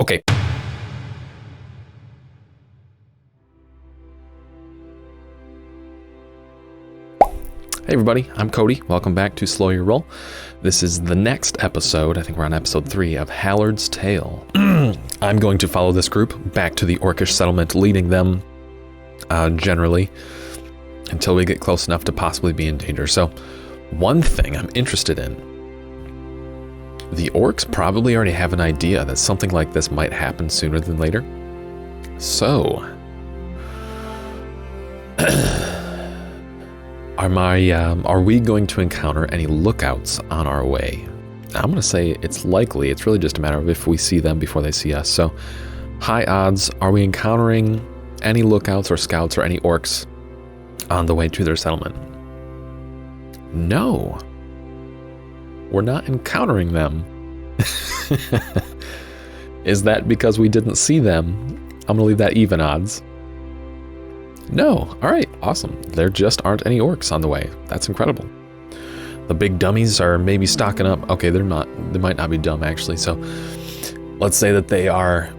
Okay. Hey everybody, I'm Cody. Welcome back to Slow Your Roll. This is the next episode, I think we're on episode 3 of Hallard's Tale. I'm going to follow this group back to the orcish settlement, leading them generally until we get close enough to possibly be in danger. So, one thing I'm interested in, the orcs probably already have an idea that something like this might happen sooner than later. So, are we going to encounter any lookouts on our way? I'm going to say it's likely. It's really just a matter of if we see them before they see us. So, high odds, are we encountering any lookouts or scouts or any orcs on the way to their settlement? No. We're not encountering them. Is that because we didn't see them? I'm going to leave that even odds. No. All right. Awesome. There just aren't any orcs on the way. That's incredible. The big dummies are maybe stocking up. Okay, they're not. They might not be dumb, actually. So let's say that they are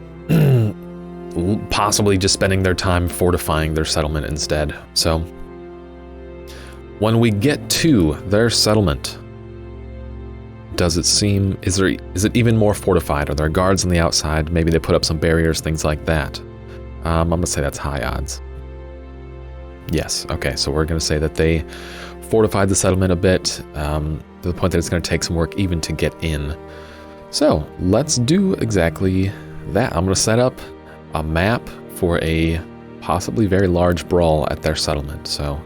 possibly just spending their time fortifying their settlement instead. So when we get to their settlement, does it seem, is it even more fortified? Are there guards on the outside? Maybe they put up some barriers, things like that. I'm going to say that's high odds. Yes, okay, so we're going to say that they fortified the settlement a bit to the point that it's going to take some work even to get in. So let's do exactly that. I'm going to set up a map for a possibly very large brawl at their settlement, so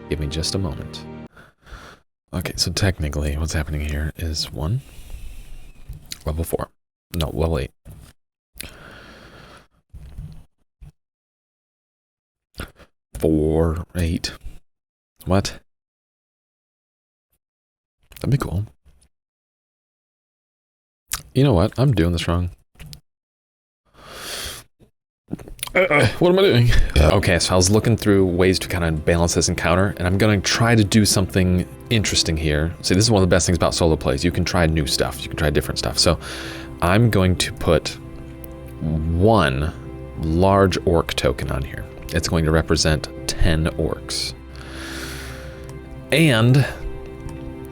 give me just a moment. Okay, so technically what's happening here is level 4. No, level 8. Four, 8. What? That'd be cool. You know what? I'm doing this wrong. What am I doing? Okay, so I was looking through ways to kind of balance this encounter, and I'm going to try to do something interesting here. See, this is one of the best things about solo plays. You can try new stuff. You can try different stuff. So I'm going to put one large orc token on here. It's going to represent 10 orcs. And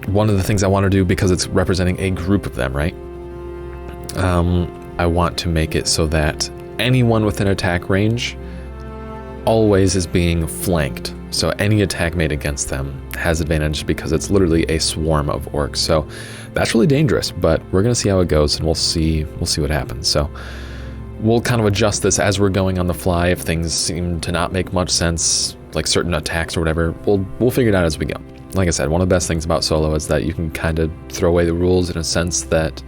one of the things I want to do, because it's representing a group of them, right? I want to make it so that anyone within attack range always is being flanked. So any attack made against them has advantage because it's literally a swarm of orcs. So that's really dangerous, but we're going to see how it goes and we'll see what happens. So we'll kind of adjust this as we're going on the fly. If things seem to not make much sense, like certain attacks or whatever, we'll figure it out as we go. Like I said, one of the best things about solo is that you can kind of throw away the rules in a sense that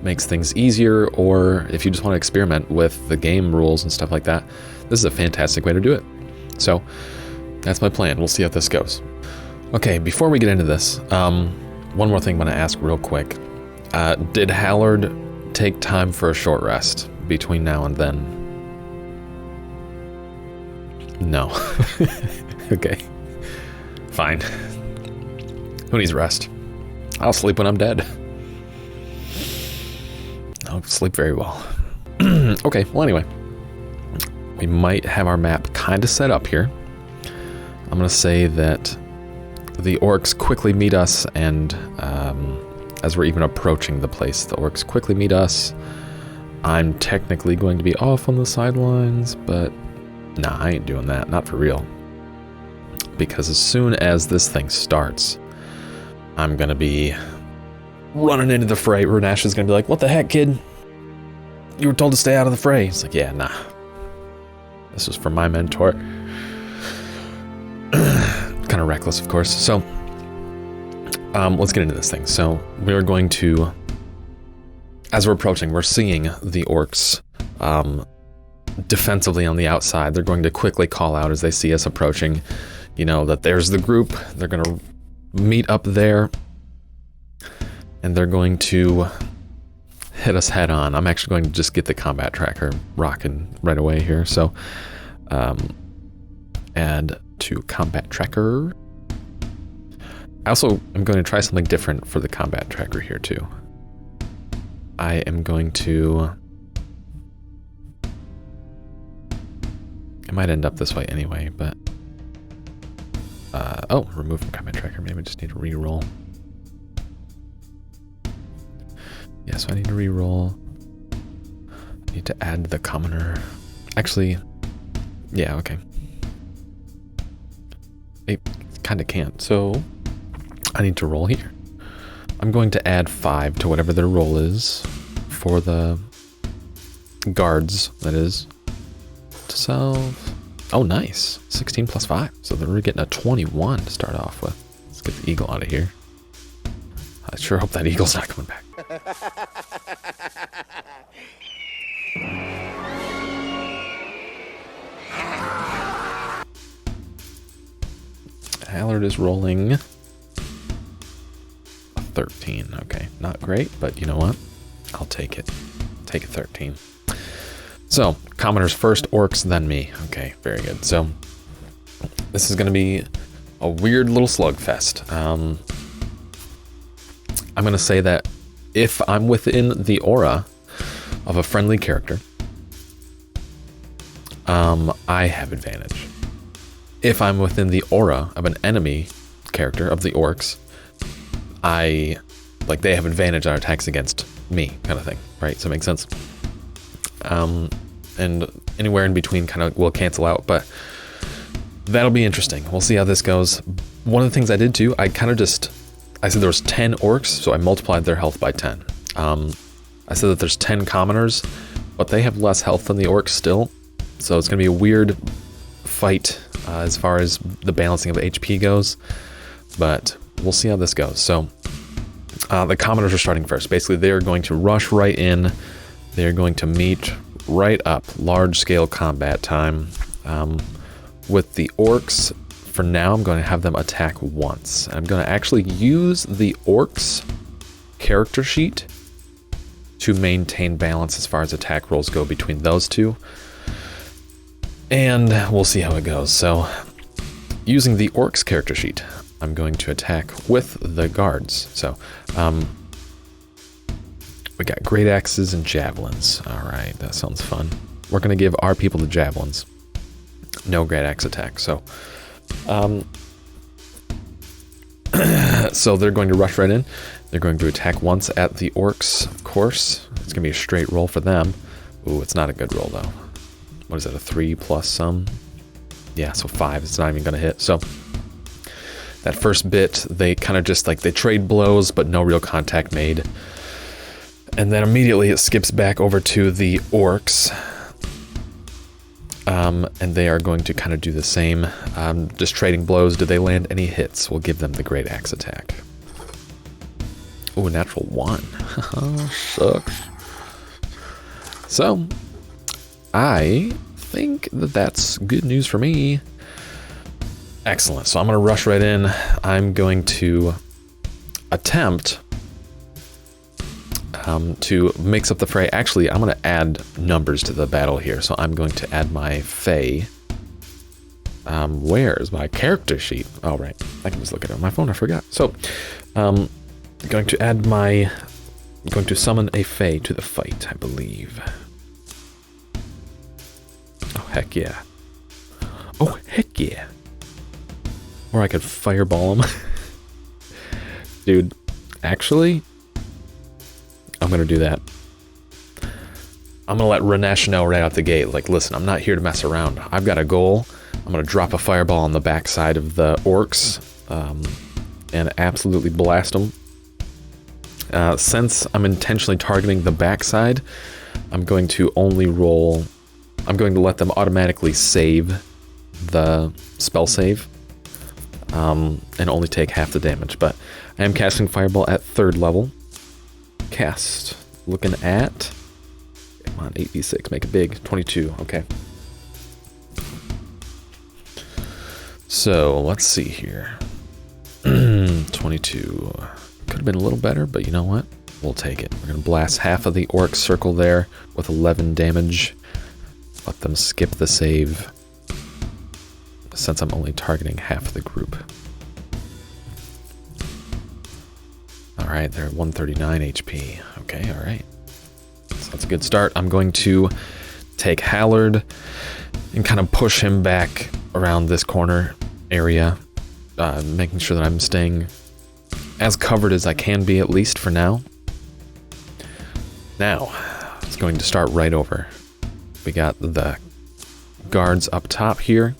makes things easier, or if you just want to experiment with the game rules and stuff like that, this is a fantastic way to do it. So that's my plan. We'll see how this goes. Okay, before we get into this, one more thing I'm going to ask real quick. Did Hallard take time for a short rest between now and then? No. Okay. Fine. Who needs rest? I'll sleep when I'm dead. I'll sleep very well. Okay, well anyway. We might have our map kind of set up here. I'm going to say that the orcs quickly meet us, and as we're even approaching the place, the orcs quickly meet us. I'm technically going to be off on the sidelines, but nah, I ain't doing that. Not for real. Because as soon as this thing starts, I'm going to be running into the fray. Renash is going to be like, what the heck, kid? You were told to stay out of the fray. It's like, yeah, nah. This was from my mentor. Kind of reckless, of course. So, let's get into this thing. So, we're going to, as we're approaching, we're seeing the orcs defensively on the outside. They're going to quickly call out as they see us approaching, you know, that there's the group. They're going to meet up there, and they're going to hit us head on. I'm actually going to just get the combat tracker rocking right away here. So, add to combat tracker. I also am going to try something different for the combat tracker here too. I am going to It might end up this way anyway, but... oh, remove from combat tracker. Maybe I just need to re-roll. Yeah, so I need to re-roll. I need to add the commoner. Actually, yeah, okay. It kind of can't, so I need to roll here. I'm going to add 5 to whatever their roll is for the guards, that is. To solve. Oh, nice. 16 plus 5. So they're getting a 21 to start off with. Let's get the eagle out of here. I sure hope that eagle's not coming back. Hallard is rolling a 13. Okay, not great, but you know what? I'll take it. Take a 13. So, commoners first, orcs, then me. Okay, very good. So, this is going to be a weird little slugfest. I'm going to say that if I'm within the aura of a friendly character, I have advantage. If I'm within the aura of an enemy character of the orcs, they have advantage on attacks against me, kind of thing, right? So it makes sense. And anywhere in between kind of will cancel out, but that'll be interesting. We'll see how this goes. One of the things I did too, I said there was 10 orcs, so I multiplied their health by 10. I said that there's 10 commoners, but they have less health than the orcs still, so it's going to be a weird fight as far as the balancing of HP goes, but we'll see how this goes. So the commoners are starting first. Basically, they're going to rush right in. They're going to meet right up. Large-scale combat time. With the orcs, for now, I'm going to have them attack once. I'm going to actually use the orcs character sheet to maintain balance as far as attack rolls go between those two. And we'll see how it goes. So, using the orcs character sheet, I'm going to attack with the guards. So, we got great axes and javelins. All right, that sounds fun. We're going to give our people the javelins. No great axe attack. So, so they're going to rush right in. They're going to attack once at the orcs, of course. It's going to be a straight roll for them. Ooh, it's not a good roll, though. What is that, a 3 plus some? Yeah, so 5. It's not even going to hit. So that first bit, they kind of just they trade blows, but no real contact made. And then immediately it skips back over to the orcs. And they are going to kind of do the same. Just trading blows. Do they land any hits? We'll give them the great axe attack. Ooh, natural 1. Sucks. So, I think that's good news for me. Excellent. So I'm going to rush right in. I'm going to attempt to mix up the fray. Actually, I'm going to add numbers to the battle here. So I'm going to add my Fae. Where's my character sheet? Oh, right. I can just look at it on my phone. I forgot. So, going to add going to summon a Fae to the fight, I believe. Oh, heck yeah. Oh, heck yeah. Or I could fireball him. Dude, actually, I'm going to do that. I'm going to let Ranesh know right out the gate. Listen, I'm not here to mess around. I've got a goal. I'm going to drop a fireball on the backside of the orcs and absolutely blast them. Since I'm intentionally targeting the backside, I'm going to let them automatically save the spell save and only take half the damage. But I am casting Fireball at 3rd level. Cast. Looking at... Come on, 8d6. Make it big. 22. Okay. So, let's see here. 22. Could have been a little better, but you know what? We'll take it. We're going to blast half of the orc circle there with 11 damage. Let them skip the save, since I'm only targeting half the group. Alright, they're at 139 HP. Okay, alright. So that's a good start. I'm going to take Hallard and kind of push him back around this corner area, making sure that I'm staying as covered as I can be, at least for now. Now, it's going to start right over. We got the guards up top here.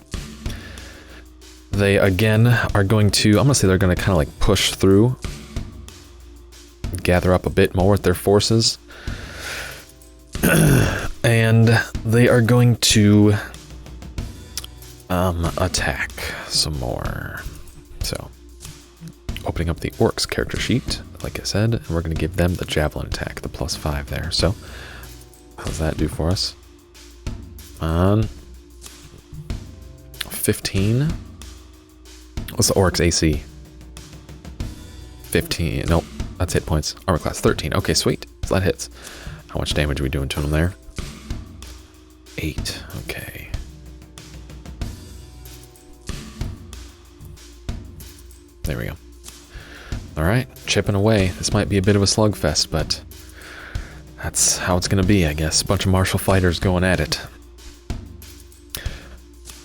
They, again, are going to, I'm going to say they're going to kind of like push through, gather up a bit more with their forces. And they are going to attack some more. So, opening up the orcs character sheet, like I said, and we're going to give them the javelin attack, the +5 there. So, how's that do for us? 15. What's the orcs AC? 15. Nope, that's hit points. Armor class 13. Okay, sweet. So that hits. How much damage are we doing to them there? 8. Okay. There we go. Alright, chipping away. This might be a bit of a slugfest, but that's how it's going to be, I guess. A bunch of martial fighters going at it.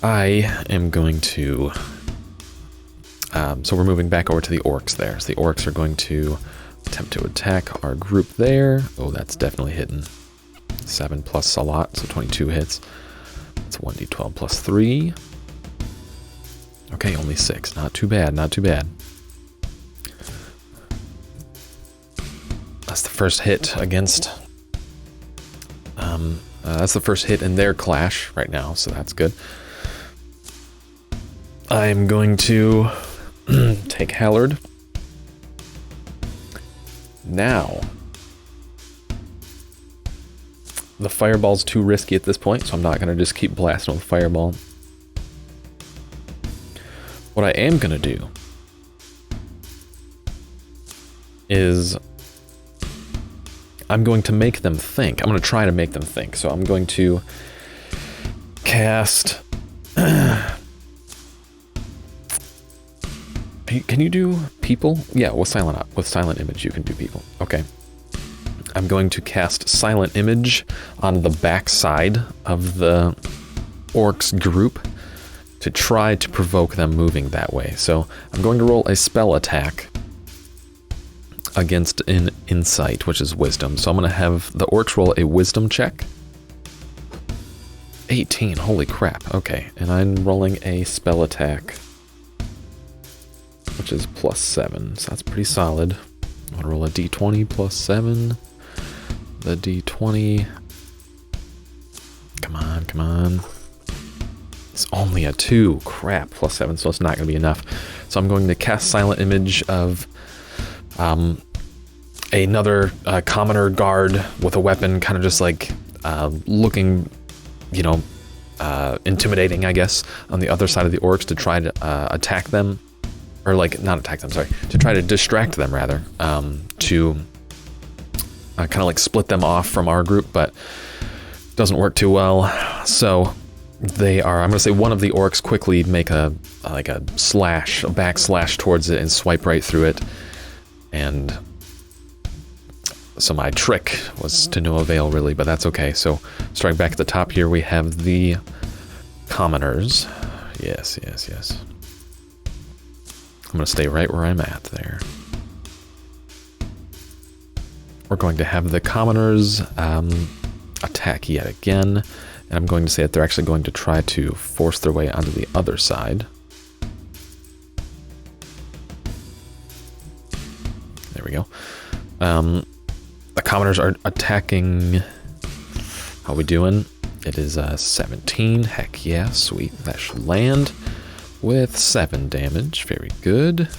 I am going to... so we're moving back over to the orcs there. So the orcs are going to attempt to attack our group there. Oh, that's definitely hitting. 7 plus a lot, so 22 hits. That's 1d12 plus 3. Okay, only 6. Not too bad, not too bad. That's the first hit against... that's the first hit in their clash right now, so that's good. I'm going to take Hallard. Now, the fireball's too risky at this point, so I'm not going to just keep blasting with fireball. What I am going to do is I'm going to make them think. I'm going to try to make them think. So I'm going to cast... Can you do people? Yeah, with silent image you can do people. Okay. I'm going to cast silent image on the back side of the orcs group to try to provoke them moving that way. So I'm going to roll a spell attack against an insight, which is wisdom. So I'm going to have the orcs roll a wisdom check. 18, holy crap. Okay, and I'm rolling a spell attack, which is +7, so that's pretty solid. I'm going to roll a d20 +7. The d20... Come on, come on. It's only a 2. Crap, +7, so it's not going to be enough. So I'm going to cast Silent Image of another commoner guard with a weapon, kind of just like looking, you know, intimidating, I guess, on the other side of the orcs to try to attack them. Or like, not attack them, sorry. To try to distract them, rather. To kind of like split them off from our group, but doesn't work too well. So they are, I'm going to say one of the orcs quickly make a slash, a backslash towards it and swipe right through it. And so my trick was to no avail, really, but that's okay. So starting back at the top here, we have the commoners. Yes, yes, yes. I'm going to stay right where I'm at there. We're going to have the commoners attack yet again. And I'm going to say that they're actually going to try to force their way onto the other side. There we go. The commoners are attacking. How we doing? It is 17. Heck yeah, sweet. That should land with 7 damage. Very good.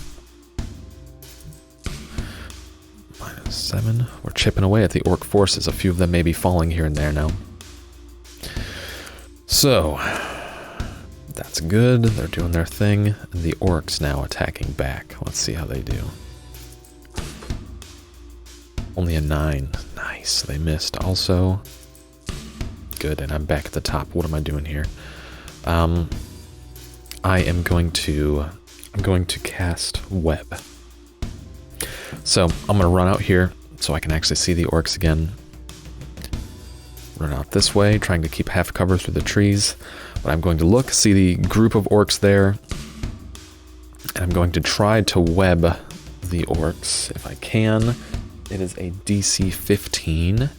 -7. We're chipping away at the orc forces. A few of them may be falling here and there now. So, that's good. They're doing their thing. And the orcs now attacking back. Let's see how they do. Only a 9. Nice. They missed also. Good, and I'm back at the top. What am I doing here? I'm going to cast Web. So I'm going to run out here so I can actually see the orcs again. Run out this way, trying to keep half cover through the trees. But I'm going to look, see the group of orcs there, and I'm going to try to web the orcs if I can. It is a DC 15.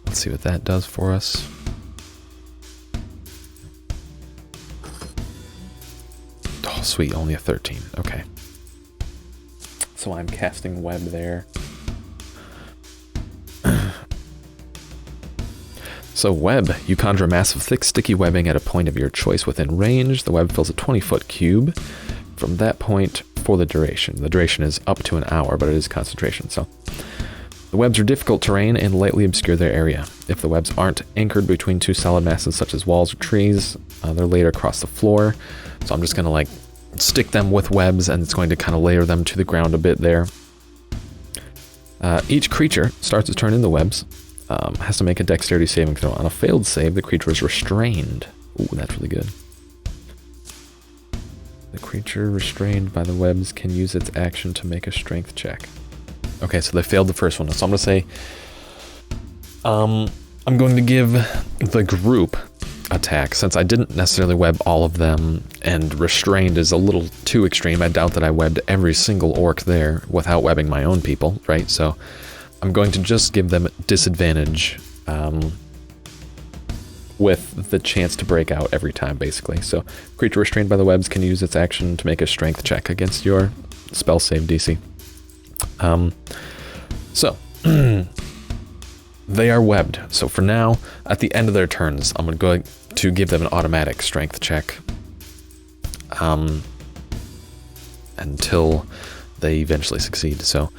Let's see what that does for us. Oh, sweet, only a 13. Okay. So I'm casting web there. So web, you conjure a mass of thick, sticky webbing at a point of your choice within range. The web fills a 20-foot cube from that point for the duration. The duration is up to an hour, but it is concentration, so. The webs are difficult terrain and lightly obscure their area. If the webs aren't anchored between two solid masses such as walls or trees, they're laid across the floor. So I'm just going to like stick them with webs, and it's going to kind of layer them to the ground a bit there. Each creature starts its turn in the webs. Has to make a dexterity saving throw. On a failed save, the creature is restrained. Ooh, that's really good. The creature restrained by the webs can use its action to make a strength check. Okay, so they failed the first one. So I'm going to say, I'm going to give the group attack, since I didn't necessarily web all of them, and restrained is a little too extreme. I doubt that I webbed every single orc there without webbing my own people, right? So I'm going to just give them disadvantage with the chance to break out every time, basically. So creature restrained by the webs can use its action to make a strength check against your spell save DC. So they are webbed. So for now, at the end of their turns, I'm going to give them an automatic strength check until they eventually succeed. So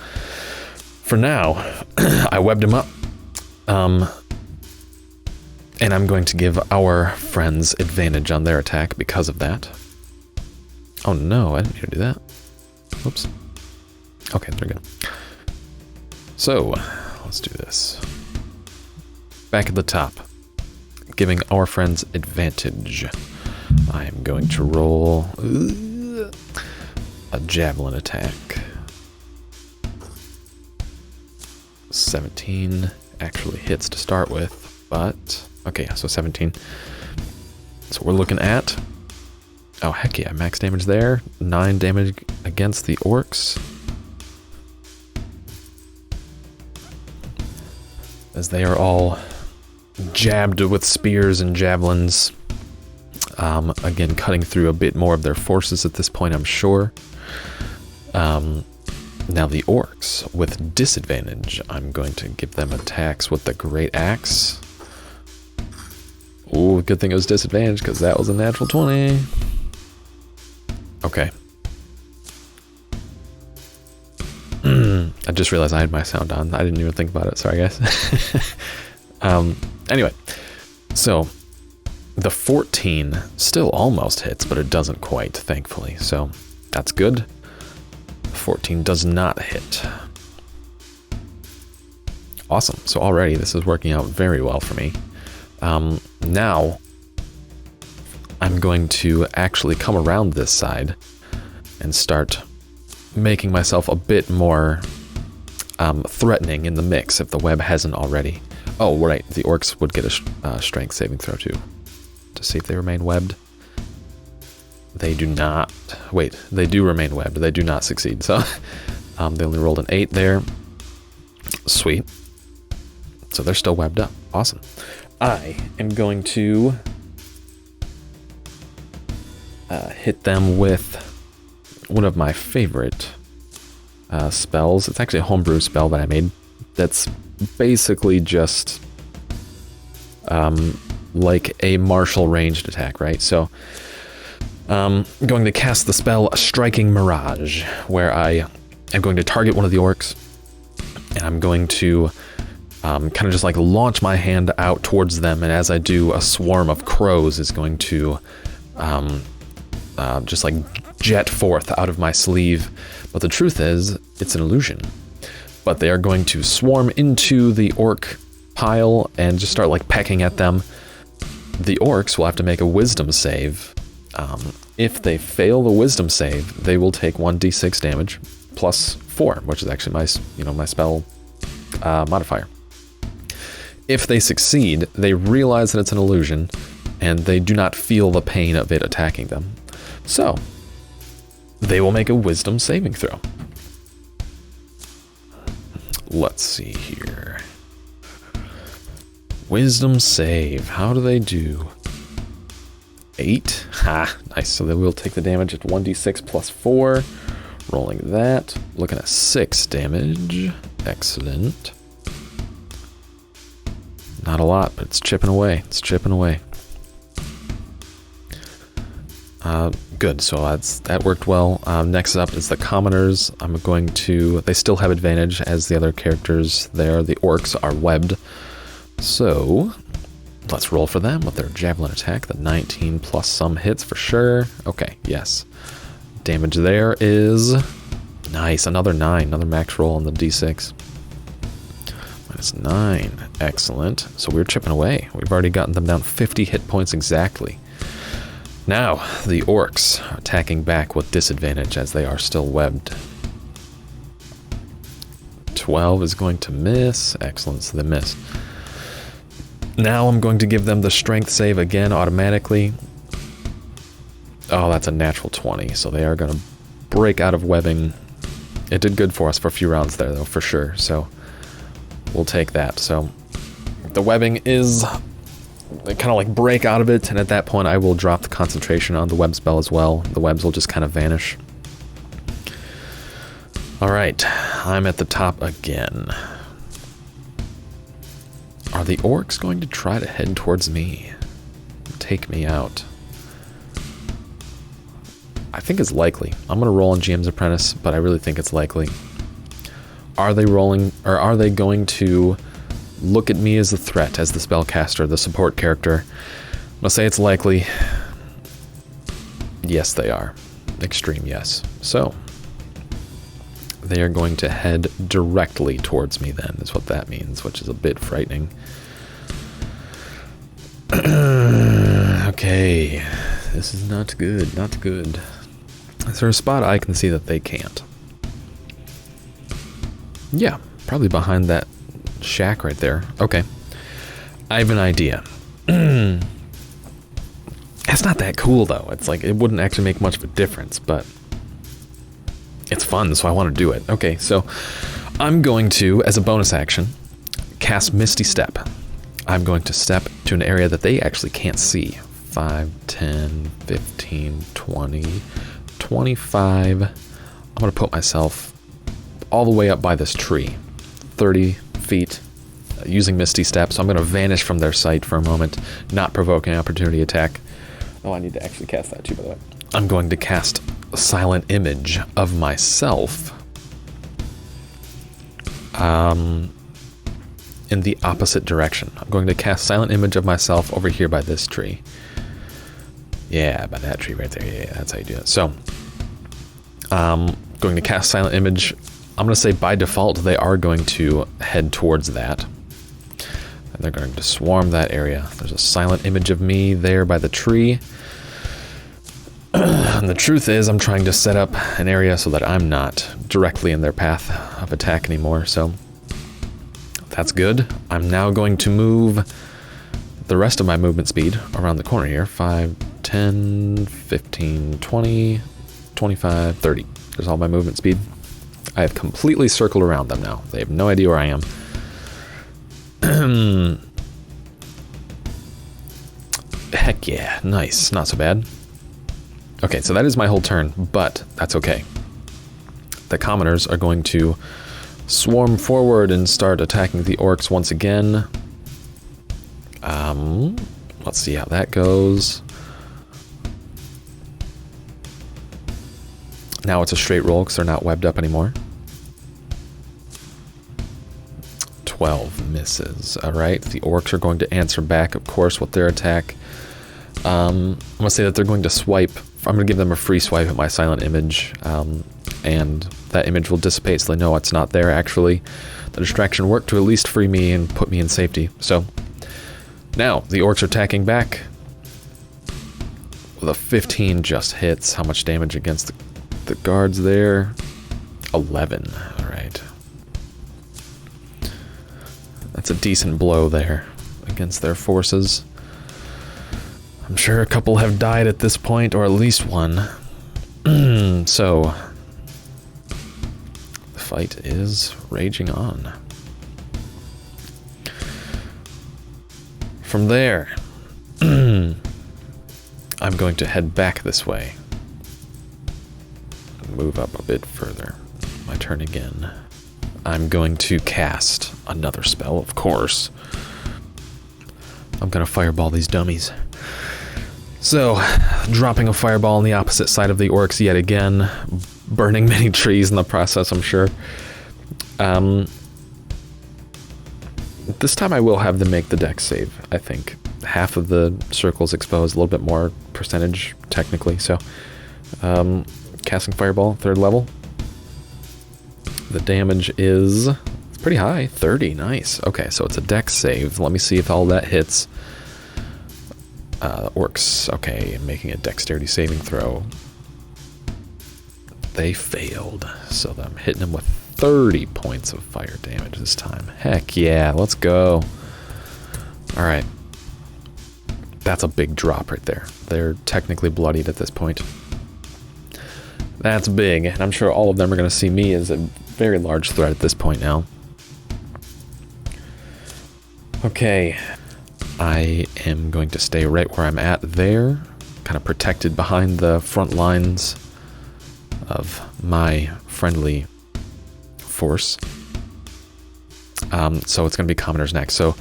for now, I webbed him up, and I'm going to give our friends advantage on their attack because of that. Oh no, I didn't mean to do that. Whoops. Okay, they're good. So, let's do this. Back at the top, giving our friends advantage. I am going to roll a javelin attack. 17 actually hits to start with, but okay, so 17. So we're looking at, oh heck yeah, max damage there, 9 damage against the orcs. As they are all jabbed with spears and javelins. Again, cutting through a bit more of their forces at this point, I'm sure. Now the orcs, with disadvantage, I'm going to give them attacks with the Great Axe. Ooh, good thing it was disadvantage, because that was a natural 20. Okay. I just realized I had my sound on. I didn't even think about it. Sorry, guys. Anyway, so the 14 still almost hits, but it doesn't quite, thankfully. So that's good. 14 does not hit. Awesome. So already this is working out very well for me. Now I'm going to actually come around this side and start making myself a bit more threatening in the mix if the web hasn't already. Oh, right. The orcs would get a strength saving throw too to see if they remain webbed. They do not. Wait, they do remain webbed. They do not succeed. So they only rolled an 8 there. Sweet. So they're still webbed up. Awesome. I am going to hit them with one of my favorite spells. It's actually a homebrew spell that I made that's basically just like a martial ranged attack, right? So I'm going to cast the spell Striking Mirage, where I am going to target one of the orcs, and I'm going to kind of just like launch my hand out towards them, and as I do, a swarm of crows is going to just like jet forth out of my sleeve. But the truth is, it's an illusion. But they are going to swarm into the orc pile and just start like pecking at them. The orcs will have to make a wisdom save. If they fail the wisdom save, they will take 1d6 damage plus 4, which is actually my spell modifier. If they succeed, they realize that it's an illusion and they do not feel the pain of it attacking them. So, they will make a wisdom saving throw. Let's see here. Wisdom save. How do they do? 8. Ha, nice. So they will take the damage at 1d6 plus 4. Rolling that. Looking at 6 damage. Excellent. Not a lot, but it's chipping away. It's chipping away. Good, so that worked well. Next up is the commoners. I'm going to... They still have advantage as the other characters there. The orcs are webbed. So, let's roll for them with their javelin attack. The 19 plus some hits for sure. Okay, yes. Damage there is... Nice, another 9. Another max roll on the d6. Minus 9. Excellent. So we're chipping away. We've already gotten them down 50 hit points exactly. Now, the orcs are attacking back with disadvantage as they are still webbed. 12 is going to miss. Excellent, so they missed. Now I'm going to give them the strength save again automatically. Oh, that's a natural 20, so they are going to break out of webbing. It did good for us for a few rounds there, though, for sure, so we'll take that. So the webbing is... They kind of like break out of it, and at that point I will drop the concentration on the web spell as well. The webs will just kind of vanish. Alright, I'm at the top again. Are the orcs going to try to head towards me? Take me out? I think it's likely. I'm going to roll on GM's Apprentice, but I really think it's likely. Are they rolling, or are they going to look at me as a threat, as the spellcaster, the support character? I'm going to say it's likely. Yes, they are. Extreme yes. So, they are going to head directly towards me then, is what that means, which is a bit frightening. Okay, this is not good, not good. Is there a spot I can see that they can't? Yeah, probably behind that shack right there. Okay, I have an idea. It's not that cool though. It's like, it wouldn't actually make much of a difference, but it's fun, so I want to do it. Okay, so I'm going to, as a bonus action, cast Misty Step. I'm going to step to an area that they actually can't see. 5, 10, 15, 20, 25. I'm going to put myself all the way up by this tree. 30 feet using Misty Step, so I'm going to vanish from their sight for a moment, not provoking an opportunity attack. Oh, I need to actually cast that too, by the way. I'm going to cast a silent image of myself in the opposite direction. I'm going to cast silent image of myself over here by this tree. Yeah, by that tree right there. Yeah, that's how you do it. So, going to cast silent image. I'm going to say by default they are going to head towards that. And they're going to swarm that area. There's a silent image of me there by the tree. And the truth is, I'm trying to set up an area so that I'm not directly in their path of attack anymore, so that's good. I'm now going to move the rest of my movement speed around the corner here. 5, 10, 15, 20, 25, 30. There's all my movement speed. I have completely circled around them now. They have no idea where I am. Heck yeah, nice. Not so bad. Okay, so that is my whole turn, but that's okay. The commoners are going to swarm forward and start attacking the orcs once again. Let's see how that goes. Now it's a straight roll because they're not webbed up anymore. 12 misses. Alright, the orcs are going to answer back, of course, with their attack. I'm going to say that they're going to swipe. I'm going to give them a free swipe at my silent image, and that image will dissipate so they know it's not there actually. The distraction worked to at least free me and put me in safety. So, now, the orcs are attacking back. With a 15 just hits. How much damage against the guards there? 11. Alright. That's a decent blow there against their forces. I'm sure a couple have died at this point, or at least one. So, the fight is raging on. From there, I'm going to head back this way. Move up a bit further. My turn again. I'm going to cast another spell, of course. I'm gonna fireball these dummies. So, dropping a fireball on the opposite side of the orcs yet again, burning many trees in the process, I'm sure. This time I will have them make the dex save, I think. Half of the circle's exposed, a little bit more percentage, technically, so... casting fireball, 3rd level. The damage is... it's pretty high, 30, nice. Okay, so it's a dex save. Let me see if all that hits. Orcs, okay, making a dexterity saving throw. They failed, so I'm hitting them with 30 points of fire damage this time. Heck yeah, let's go. Alright. That's a big drop right there. They're technically bloodied at this point. That's big, and I'm sure all of them are going to see me as a very large threat at this point now. Okay. I am going to stay right where I'm at there, kind of protected behind the front lines of my friendly force. So it's going to be commoners next. So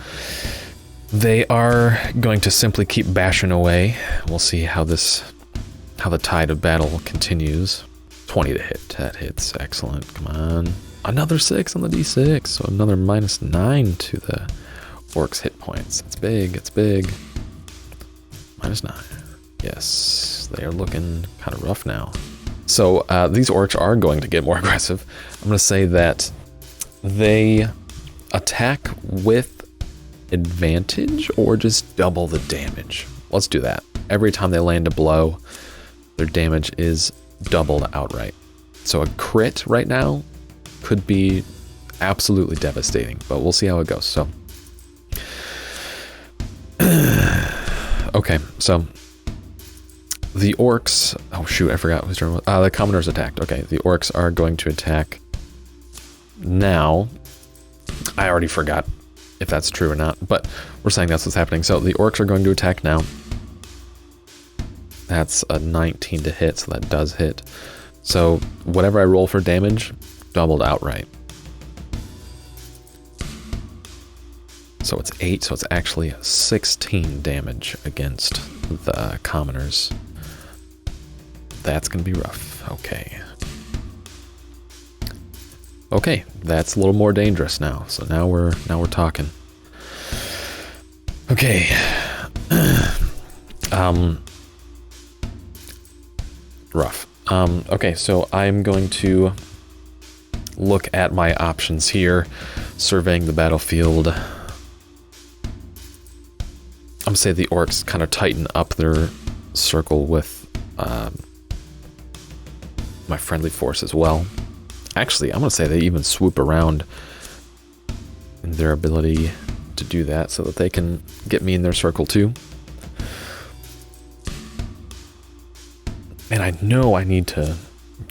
they are going to simply keep bashing away. We'll see how the tide of battle continues. 20 to hit. That hits. Excellent. Come on. Another 6 on the d6. So another -9 to the orcs hit points. It's big. It's big. -9. Yes. They are looking kind of rough now. So these orcs are going to get more aggressive. I'm going to say that they attack with advantage or just double the damage. Let's do that. Every time they land a blow, their damage is doubled outright. So a crit right now could be absolutely devastating, but we'll see how it goes. So, okay, so the orcs, oh shoot, I forgot whose turn was. The commoners attacked. Okay, the orcs are going to attack now. I already forgot if that's true or not, but we're saying that's what's happening. So the orcs are going to attack now. That's a 19 to hit, so that does hit. So whatever I roll for damage, doubled outright. So it's 8, so it's actually 16 damage against the commoners. That's gonna be rough. Okay. Okay, that's a little more dangerous now. So now we're talking. Okay. Rough. Okay, so I'm going to look at my options here, surveying the battlefield. I'm gonna say the orcs kind of tighten up their circle with my friendly force as well. Actually, I'm gonna say they even swoop around in their ability to do that so that they can get me in their circle too. And I know I need to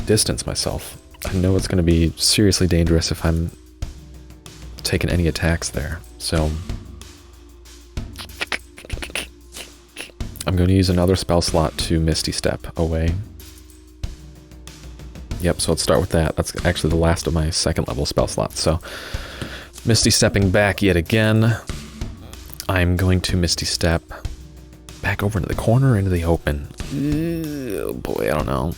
distance myself. I know it's going to be seriously dangerous if I'm taking any attacks there. So I'm going to use another spell slot to Misty Step away. Yep, so let's start with that. That's actually the last of my 2nd level spell slots. So Misty Stepping back yet again. I'm going to Misty Step back over into the corner, into the open. Oh boy, I don't know.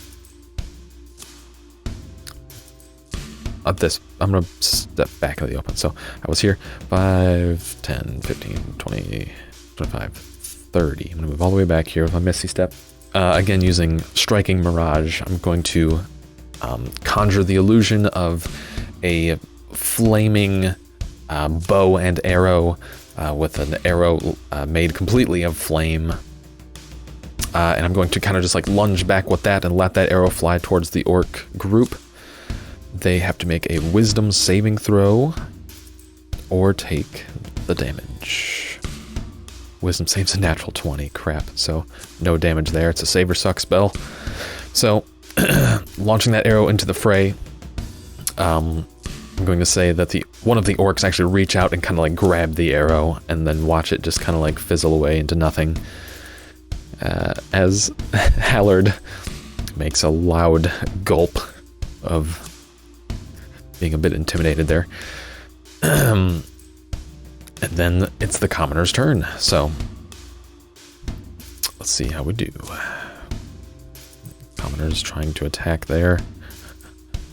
I'm gonna step back into the open. So I was here 5, 10, 15, 20, 25, 30. I'm gonna move all the way back here with my Misty Step. Again, using Striking Mirage, I'm going to conjure the illusion of a flaming bow and arrow with an arrow made completely of flame. And I'm going to kind of just like lunge back with that and let that arrow fly towards the orc group. They have to make a wisdom saving throw or take the damage. Wisdom save's a natural 20. Crap. So no damage there. It's a save or suck spell. So launching that arrow into the fray, I'm going to say that one of the orcs actually reach out and kind of like grab the arrow and then watch it just kind of like fizzle away into nothing. As Hallard makes a loud gulp of being a bit intimidated there. And then it's the commoner's turn, so let's see how we do. Commoner's trying to attack there.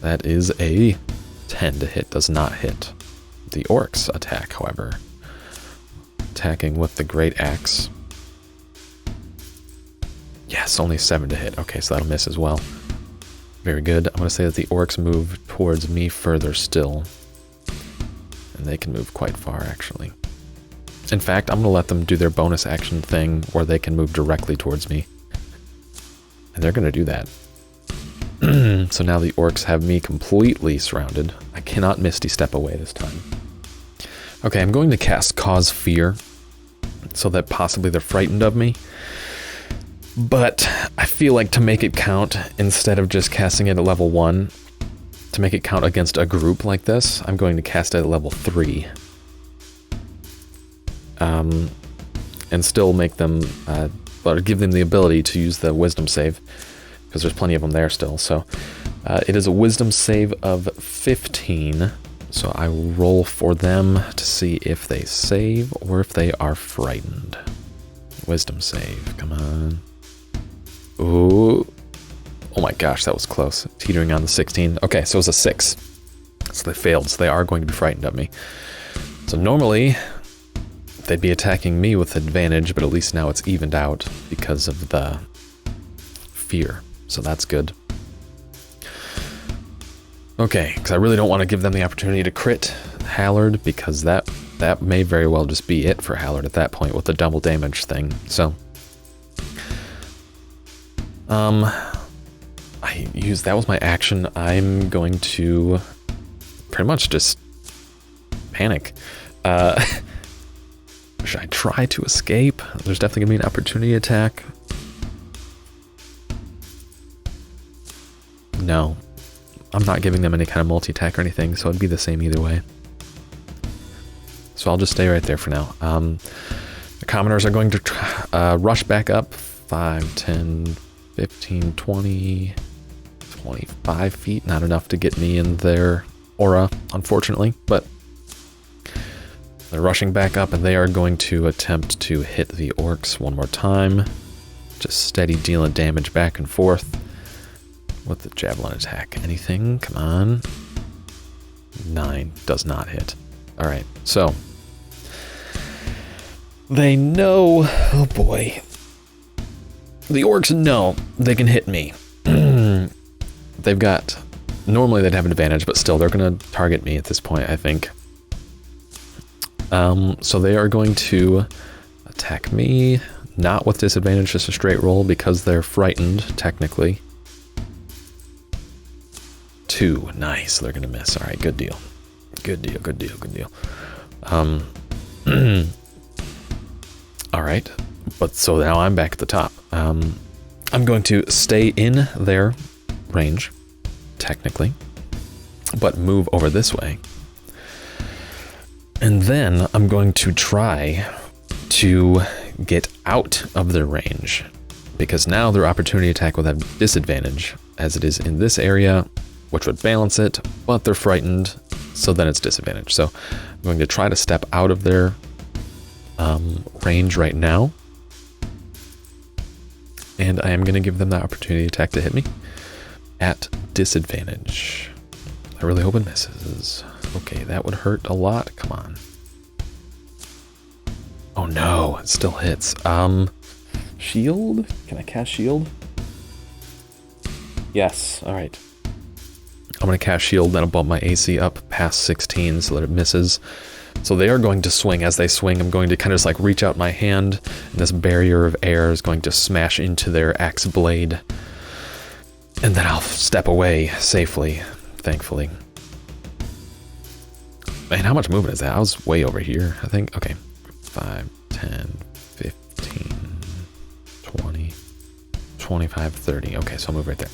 That is a 10 to hit, does not hit. The orcs attack, however. Attacking with the great axe. Yes, only 7 to hit. Okay, so that'll miss as well. Very good. I'm going to say that the orcs move towards me further still. And they can move quite far, actually. In fact, I'm going to let them do their bonus action thing where they can move directly towards me. And they're going to do that. So now the orcs have me completely surrounded. I cannot Misty Step away this time. Okay, I'm going to cast Cause Fear so that possibly they're frightened of me. But I feel like to make it count, instead of just casting it at level 1, to make it count against a group like this, I'm going to cast it at level 3. And still make them, or give them the ability to use the wisdom save, because there's plenty of them there still. So it is a wisdom save of 15, so I will roll for them to see if they save or if they are frightened. Wisdom save, come on. Ooh. Oh my gosh, that was close. Teetering on the 16. Okay, so it was a 6. So they failed, so they are going to be frightened of me. So normally, they'd be attacking me with advantage, but at least now it's evened out because of the fear. So that's good. Okay, because I really don't want to give them the opportunity to crit Hallard, because that may very well just be it for Hallard at that point with the double damage thing. So that was my action. I'm going to pretty much just panic. Should I try to escape? There's definitely gonna be an opportunity attack. No, I'm not giving them any kind of multi-attack or anything, so it'd be the same either way. So I'll just stay right there for now. The commoners are going to rush back up 5, 10, 15, 20, 25 feet. Not enough to get me in their aura, unfortunately, but they're rushing back up and they are going to attempt to hit the orcs one more time. Just steady dealing damage back and forth with the javelin attack. Anything? Come on. 9 does not hit. All right, so they know, oh boy. The orcs know they can hit me. They've got, normally they'd have an advantage, but still they're going to target me at this point, I think. So they are going to attack me, not with disadvantage, just a straight roll because they're frightened, technically. 2, nice, they're going to miss. All right, good deal. Good deal, good deal, good deal. All right, but so now I'm back at the top. I'm going to stay in their range, technically, but move over this way. And then I'm going to try to get out of their range, because now their opportunity attack will have disadvantage, as it is in this area, which would balance it, but they're frightened, so then it's disadvantage. So I'm going to try to step out of their range right now, and I am going to give them the opportunity attack to hit me at disadvantage. I really hope it misses. Okay, that would hurt a lot. Come on. Oh no, it still hits. Shield? Can I cast shield? Yes, all right. I'm going to cast shield, then I'll bump my AC up past 16 so that it misses. So they are going to swing. As they swing, I'm going to kind of just like reach out my hand, and this barrier of air is going to smash into their axe blade. And then I'll step away safely, thankfully. Man, how much movement is that? I was way over here, I think. Okay, 5, 10, 15. 25, 30. Okay, so I'll move right there.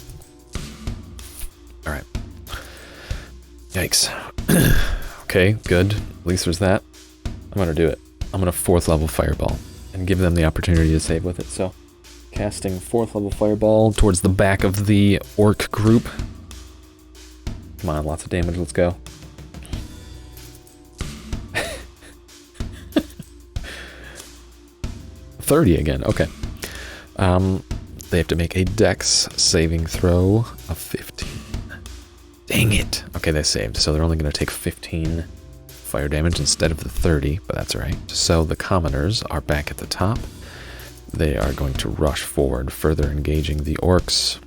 All right. Yikes. Okay, good. At least there's that. I'm going to do it. I'm going to 4th level Fireball and give them the opportunity to save with it. So, casting 4th level Fireball towards the back of the orc group. Come on, lots of damage. Let's go. $30 again. Okay. They have to make a Dex saving throw of 15. Dang it. Okay, they saved. So they're only going to take 15 fire damage instead of the 30, but that's all right. So the commoners are back at the top. They are going to rush forward, further engaging the orcs.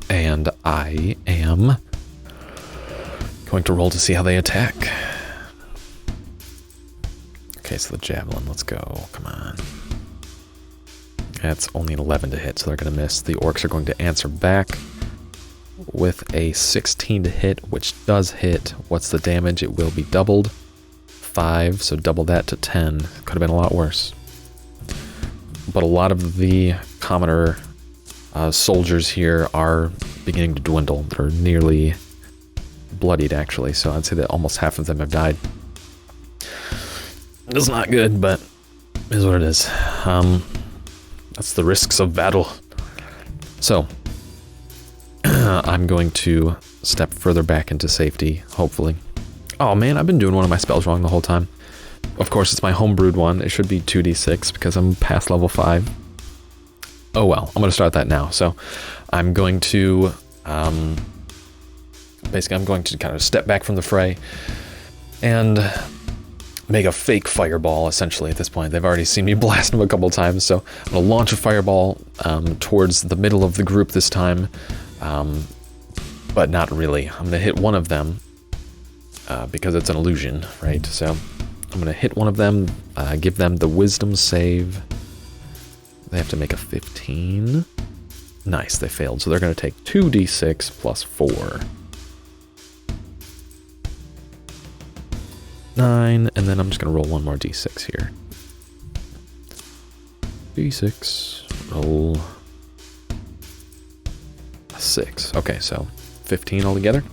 And I am going to roll to see how they attack. Okay, so the javelin, let's go. Come on. That's only an 11 to hit, so they're going to miss. The orcs are going to answer back with a 16 to hit, which does hit. What's the damage? It will be doubled. 5, so double that to 10. Could have been a lot worse. But a lot of the commoner soldiers here are beginning to dwindle. They're nearly bloodied, actually, so I'd say that almost half of them have died. It's not good, but it is what it is. That's the risks of battle. So, I'm going to step further back into safety, hopefully. Oh man, I've been doing one of my spells wrong the whole time. Of course, it's my homebrewed one. It should be 2d6 because I'm past level 5. Oh well, I'm going to start that now. So, I'm going to... basically, I'm going to kind of step back from the fray and make a fake fireball, essentially, at this point. They've already seen me blast them a couple times, so I'm going to launch a fireball towards the middle of the group this time, but not really. I'm going to hit one of them, because it's an illusion, right? So I'm going to hit one of them, give them the wisdom save. They have to make a 15. Nice, they failed, so they're going to take 2d6 plus 4. 9, and then I'm just going to roll one more d6 here. D6, roll 6. Okay, so 15 altogether.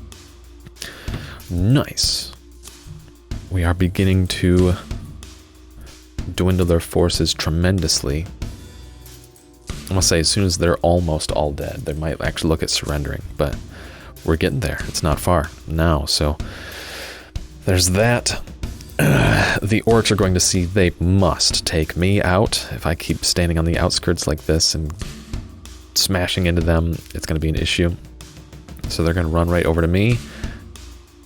Nice. We are beginning to dwindle their forces tremendously. I must say, as soon as they're almost all dead, they might actually look at surrendering, but we're getting there. It's not far now, so there's that. The orcs are going to see they must take me out. If I keep standing on the outskirts like this and smashing into them, it's going to be an issue. So they're going to run right over to me.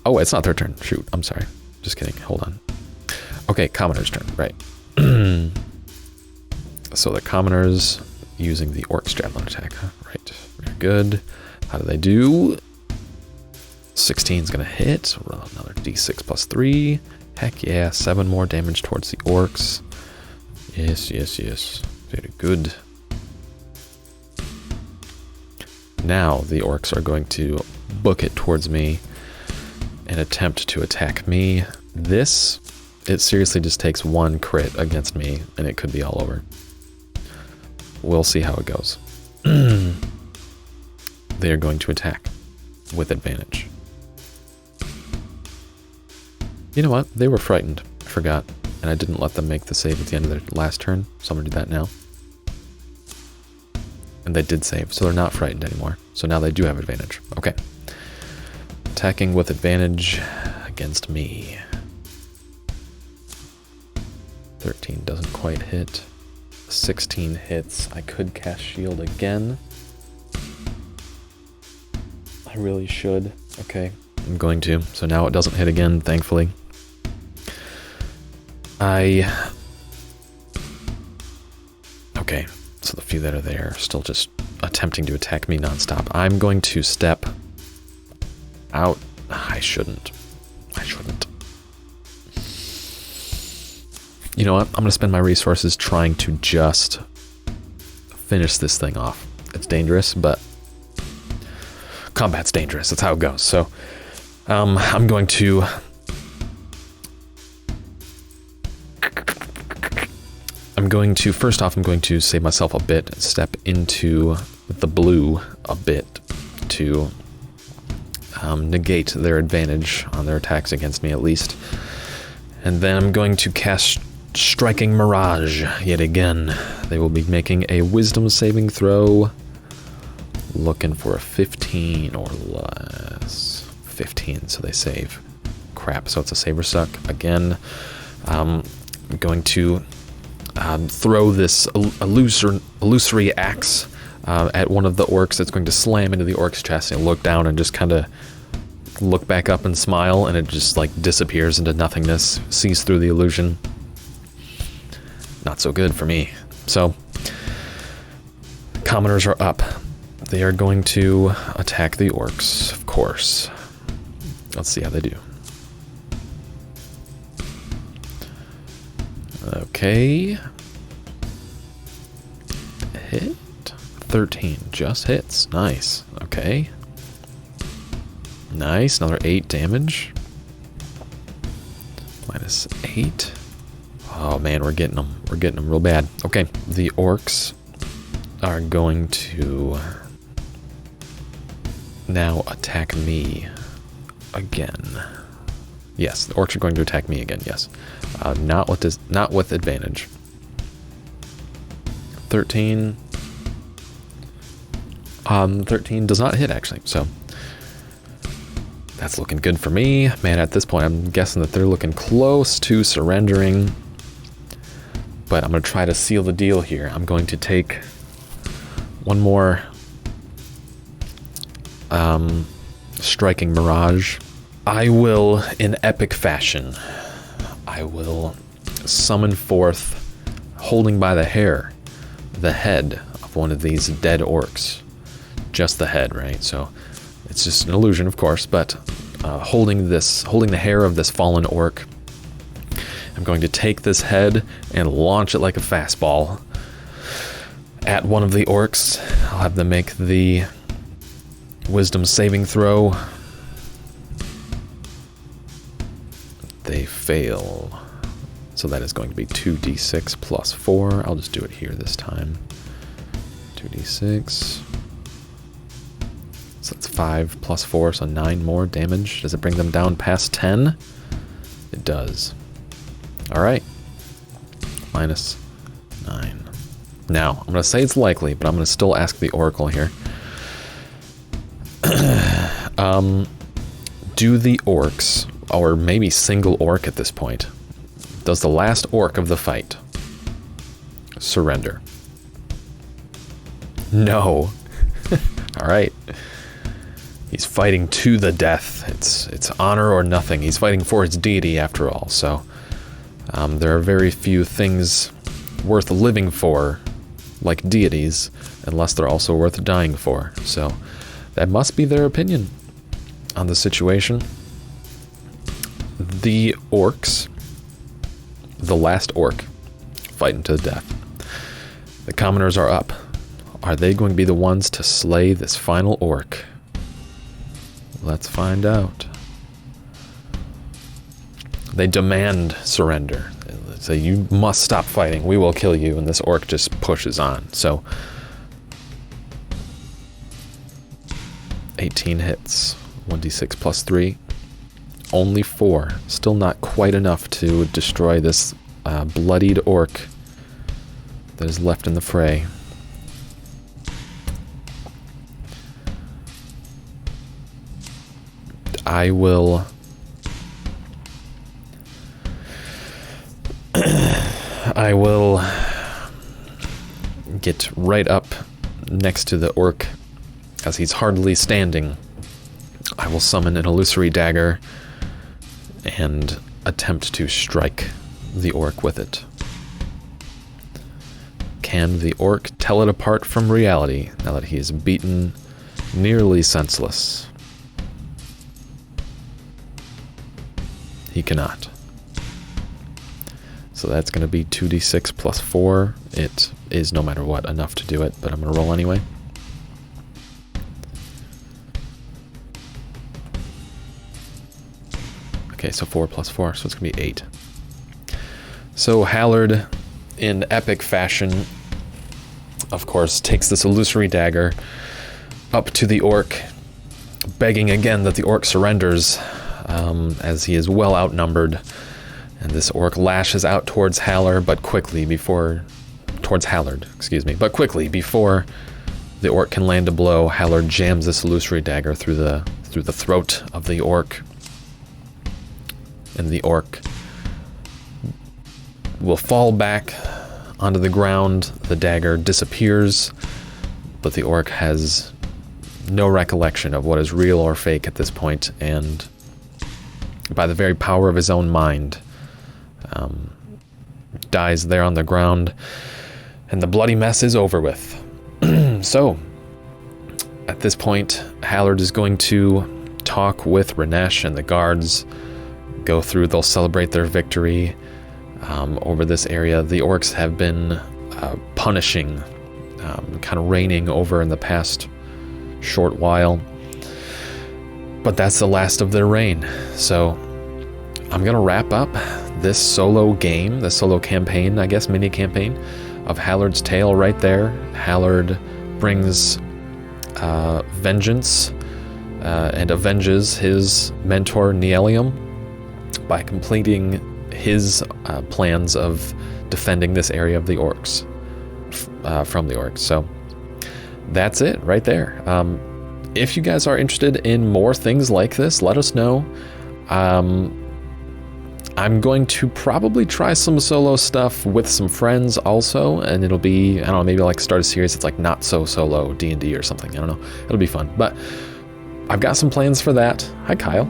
Oh, it's not their turn. Shoot, I'm sorry. Just kidding. Hold on. Okay, commoner's turn. Right. So the commoners using the orcs javelin attack. Right. Very good. How do they do? 16 is going to hit. Roll another d6 plus 3. Heck yeah, 7 more damage towards the orcs. Yes, yes, yes. Very good. Now the orcs are going to book it towards me and attempt to attack me. This, it seriously just takes 1 crit against me and it could be all over. We'll see how it goes. They are going to attack with advantage. You know what? They were frightened. I forgot. And I didn't let them make the save at the end of their last turn. So I'm going to do that now. And they did save, so they're not frightened anymore. So now they do have advantage. Okay. Attacking with advantage against me. 13 doesn't quite hit. 16 hits. I could cast shield again. I really should. Okay. I'm going to. So now it doesn't hit again, thankfully. Okay, so the few that are there are still just attempting to attack me nonstop. I'm going to step out. I shouldn't. You know what? I'm going to spend my resources trying to just finish this thing off. It's dangerous, but combat's dangerous. That's how it goes. So I'm going to... I'm going to, first off, I'm going to save myself a bit, step into the blue a bit to negate their advantage on their attacks against me at least. And then I'm going to cast Striking Mirage yet again. They will be making a wisdom saving throw. Looking for a 15 or less. 15, so they save. Crap, so it's a save or suck. Again, I'm going to throw this illusory axe at one of the orcs. It's going to slam into the orc's chest and look down and just kind of look back up and smile, and it just like disappears into nothingness, sees through the illusion. Not so good for me. So, commoners are up. They are going to attack the orcs, of course. Let's see how they do. Okay. Hit. 13. Just hits. Nice. Okay. Nice. Another 8 damage. Minus 8. Oh man, we're getting them. We're getting them real bad. Okay. The orcs are going to now attack me again. Yes, the orcs are going to attack me again, yes. Not with advantage. 13. 13 does not hit, actually, so that's looking good for me. Man, at this point, I'm guessing that they're looking close to surrendering, but I'm going to try to seal the deal here. I'm going to take one more Striking Mirage. I will, in epic fashion, I will summon forth, holding by the hair, the head of one of these dead orcs. Just the head, right? So it's just an illusion, of course, but holding the hair of this fallen orc, I'm going to take this head and launch it like a fastball at one of the orcs. I'll have them make the wisdom saving throw. They fail. So that is going to be 2d6 plus 4. I'll just do it here this time. 2d6. So that's 5 plus 4, so 9 more damage. Does it bring them down past 10? It does. Alright. Minus 9. Now, I'm going to say it's likely, but I'm going to still ask the oracle here. Do the orcs, or maybe single orc at this point, does the last orc of the fight surrender? No. Alright. He's fighting to the death. It's honor or nothing. He's fighting for his deity after all, so there are very few things worth living for, like deities, unless they're also worth dying for. So that must be their opinion on the situation. The orcs, the last orc, fighting to the death. The commoners are up. Are they going to be the ones to slay this final orc? Let's find out. They demand surrender. They say, you must stop fighting. We will kill you. And this orc just pushes on. So 18 hits. 1d6 plus 3. Only 4. Still not quite enough to destroy this bloodied orc that is left in the fray. I will get right up next to the orc as he's hardly standing. I will summon an illusory dagger and attempt to strike the orc with it. Can the orc tell it apart from reality now that he is beaten nearly senseless? He cannot. So that's going to be 2d6 plus 4. It is, no matter what, enough to do it, but I'm going to roll anyway. Okay, so 4 plus 4, so it's going to be 8. So Hallard in epic fashion, of course, takes this illusory dagger up to the orc, begging again that the orc surrenders, as he is well outnumbered. And this orc lashes out towards Hallard, but quickly before the orc can land a blow, Hallard jams this illusory dagger through the throat of the orc. And the orc will fall back onto the ground. The dagger disappears, but the orc has no recollection of what is real or fake at this point, and by the very power of his own mind, dies there on the ground, and the bloody mess is over with. So, at this point, Hallard is going to talk with Ranesh and the guards, they'll celebrate their victory over this area. The orcs have been punishing, kind of reigning over in the past short while, but that's the last of their reign. So I'm gonna wrap up this solo game, the solo campaign, I guess, mini campaign of Hallard's Tale right there. Hallard brings vengeance and avenges his mentor Nielium by completing his plans of defending this area of the orcs from the orcs. So that's it right there. If you guys are interested in more things like this, let us know. I'm going to probably try some solo stuff with some friends also, and it'll be, I don't know, maybe like start a series that's like not so solo D&D or something. I don't know. It'll be fun. But I've got some plans for that. Hi, Kyle.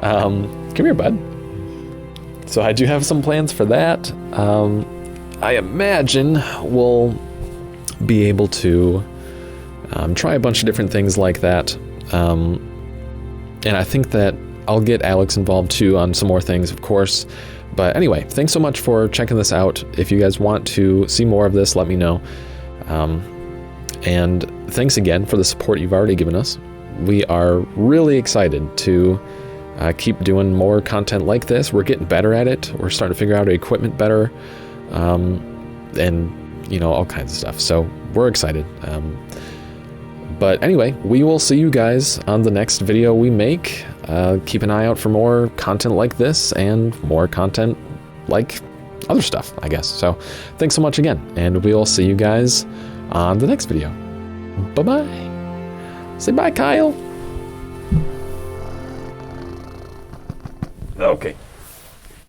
Come here, bud. So I do have some plans for that. I imagine we'll be able to try a bunch of different things like that. And I think that I'll get Alex involved too on some more things, of course. But anyway, thanks so much for checking this out. If you guys want to see more of this, let me know. And thanks again for the support you've already given us. We are really excited to keep doing more content like this. We're getting better at it. We're starting to figure out our equipment better, and you know, all kinds of stuff. So we're excited. But anyway, we will see you guys on the next video we make. Keep an eye out for more content like this and more content like other stuff, I guess. So thanks so much again, and we'll see you guys on the next video. Bye-bye. Say bye, Kyle. Okay.